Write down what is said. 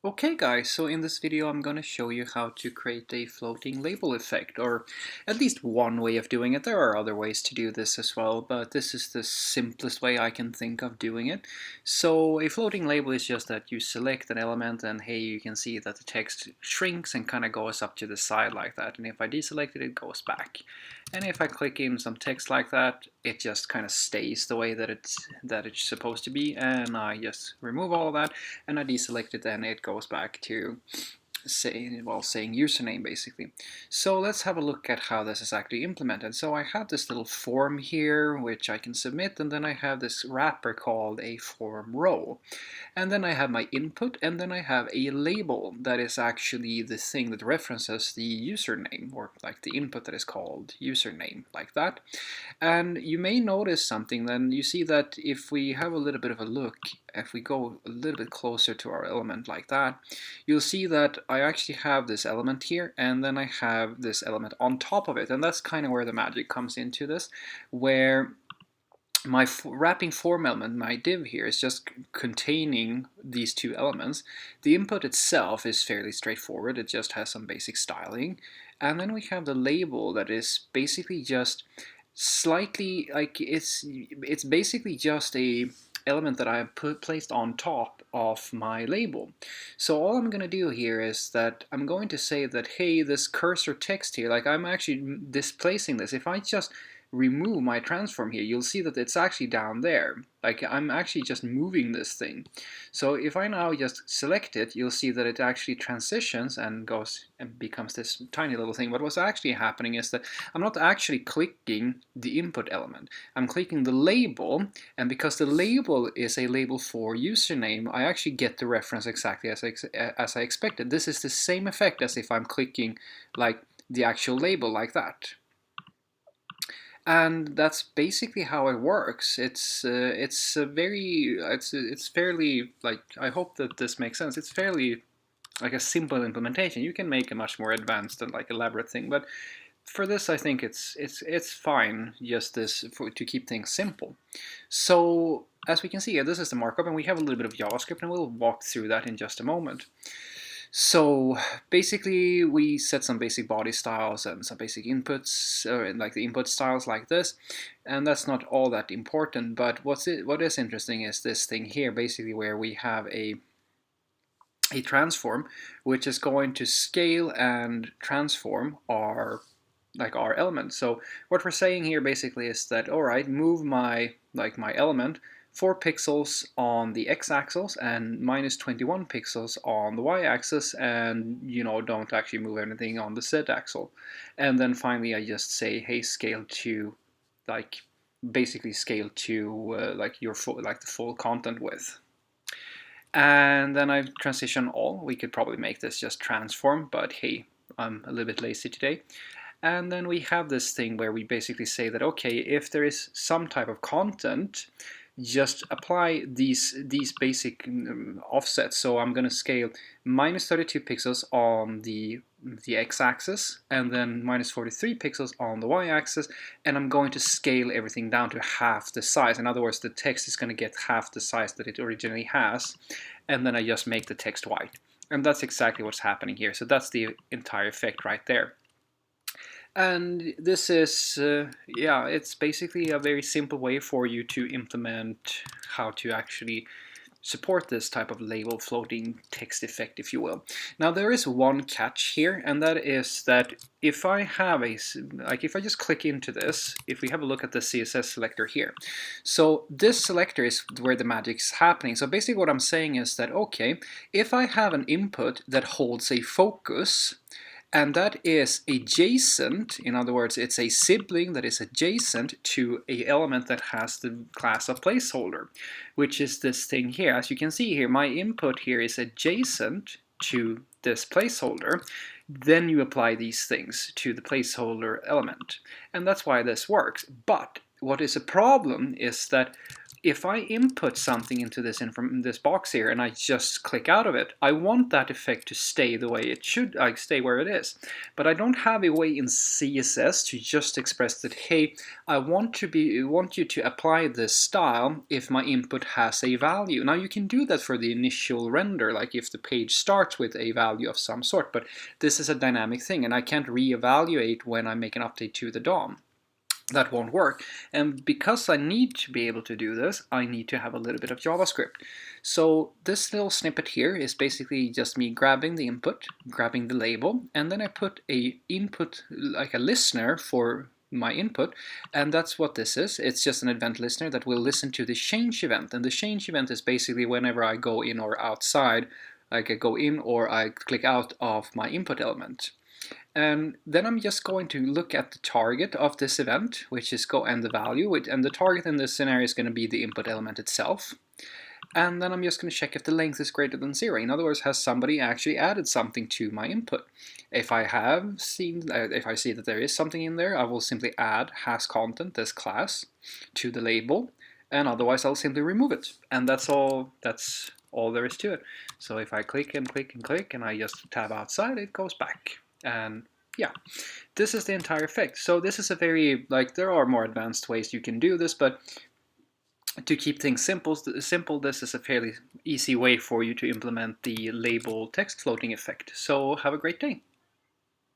Okay guys, so in this video I'm going to show you how to create a floating label effect, or at least one way of doing it. There are other ways to do this as well, but this is the simplest way I can think of doing it. So a floating label is just that you select an element and hey, you can see that the text shrinks and kind of goes up to the side like that, and if I deselect it, it goes back. And if I click in some text like that, it just kind of stays the way that it's supposed to be, and I just remove all of that and I deselect it, and it goes back to saying username basically. So let's have a look at how this is actually implemented. So I have this little form here which I can submit, and then I have this wrapper called a form row. And then I have my input, and then I have a label that is actually the thing that references the username, or like the input that is called username, like that. And you may notice something then. You see that if we have a little bit of a look, if we go a little bit closer to our element like that, you'll see that I actually have this element here, and then I have this element on top of it. And that's kind of where the magic comes into this, where my wrapping form element, my div here, is just containing these two elements. The input itself is fairly straightforward. It just has some basic styling. And then we have the label that is basically just slightly like it's basically just a element that I have placed on top of my label. So all I'm going to do here is that I'm going to say that, hey, this cursor text here, like I'm actually displacing this. If I just remove my transform here, you'll see that it's actually down there. Like I'm actually just moving this thing. So if I now just select it, you'll see that it actually transitions and goes and becomes this tiny little thing. But what's actually happening is that I'm not actually clicking the input element. I'm clicking the label, and because the label is a label for username, I actually get the reference exactly as I expected. This is the same effect as if I'm clicking like the actual label like that. And that's basically how it works. It's fairly, like, I hope that this makes sense. It's fairly like a simple implementation. You can make a much more advanced and like elaborate thing, but for this I think it's fine, just this to keep things simple. So as we can see here, this is the markup, and we have a little bit of JavaScript, and we'll walk through that in just a moment. So basically we set some basic body styles and some basic inputs, like the input styles like this, and that's not all that important, but what is interesting is this thing here, basically where we have a transform which is going to scale and transform our element. So what we're saying here basically is that, all right, move my element 4 pixels on the x-axis and minus 21 pixels on the y-axis, and don't actually move anything on the z-axis. And then finally I just say, hey, scale to basically scale to the full content width. And then I transition all. We could probably make this just transform, but hey, I'm a little bit lazy today. And then we have this thing where we basically say that, okay, if there is some type of content, just apply these basic offsets. So I'm going to scale minus 32 pixels on the x-axis, and then minus 43 pixels on the y-axis, and I'm going to scale everything down to half the size. In other words, the text is going to get half the size that it originally has, and then I just make the text white. And that's exactly what's happening here. So that's the entire effect right there. And this is, yeah, it's basically a very simple way for you to implement how to actually support this type of label floating text effect, if you will. Now there is one catch here, and that is that if I have if I just click into this, if we have a look at the CSS selector here, so this selector is where the magic is happening. So basically what I'm saying is that, okay, if I have an input that holds a focus, and that is adjacent, in other words, it's a sibling that is adjacent to an element that has the class of placeholder, which is this thing here. As you can see here, my input here is adjacent to this placeholder. Then you apply these things to the placeholder element. And that's why this works. But what is a problem is that if I input something into this box here and I just click out of it, I want that effect to stay the way it should, stay where it is. But I don't have a way in CSS to just express that, hey, I want you to apply this style if my input has a value. Now you can do that for the initial render, like if the page starts with a value of some sort, but this is a dynamic thing and I can't reevaluate when I make an update to the DOM. That won't work. And because I need to be able to do this, I need to have a little bit of JavaScript. So this little snippet here is basically just me grabbing the input, grabbing the label, and then I put a input, like a listener for my input, and that's what this is. It's just an event listener that will listen to the change event, and the change event is basically whenever I go in or outside, like I go in or I click out of my input element. And then I'm just going to look at the target of this event, which is and the value, and the target in this scenario is going to be the input element itself. And then I'm just going to check if the length is greater than 0. In other words, has somebody actually added something to my input? If I see that there is something in there, I will simply add has content, this class, to the label, and otherwise I'll simply remove it. And that's all there is to it. So if I click and click and click and I just tab outside, it goes back. And yeah, this is the entire effect. So this is a very, there are more advanced ways you can do this, but to keep things simple, this is a fairly easy way for you to implement the label text floating effect. So have a great day.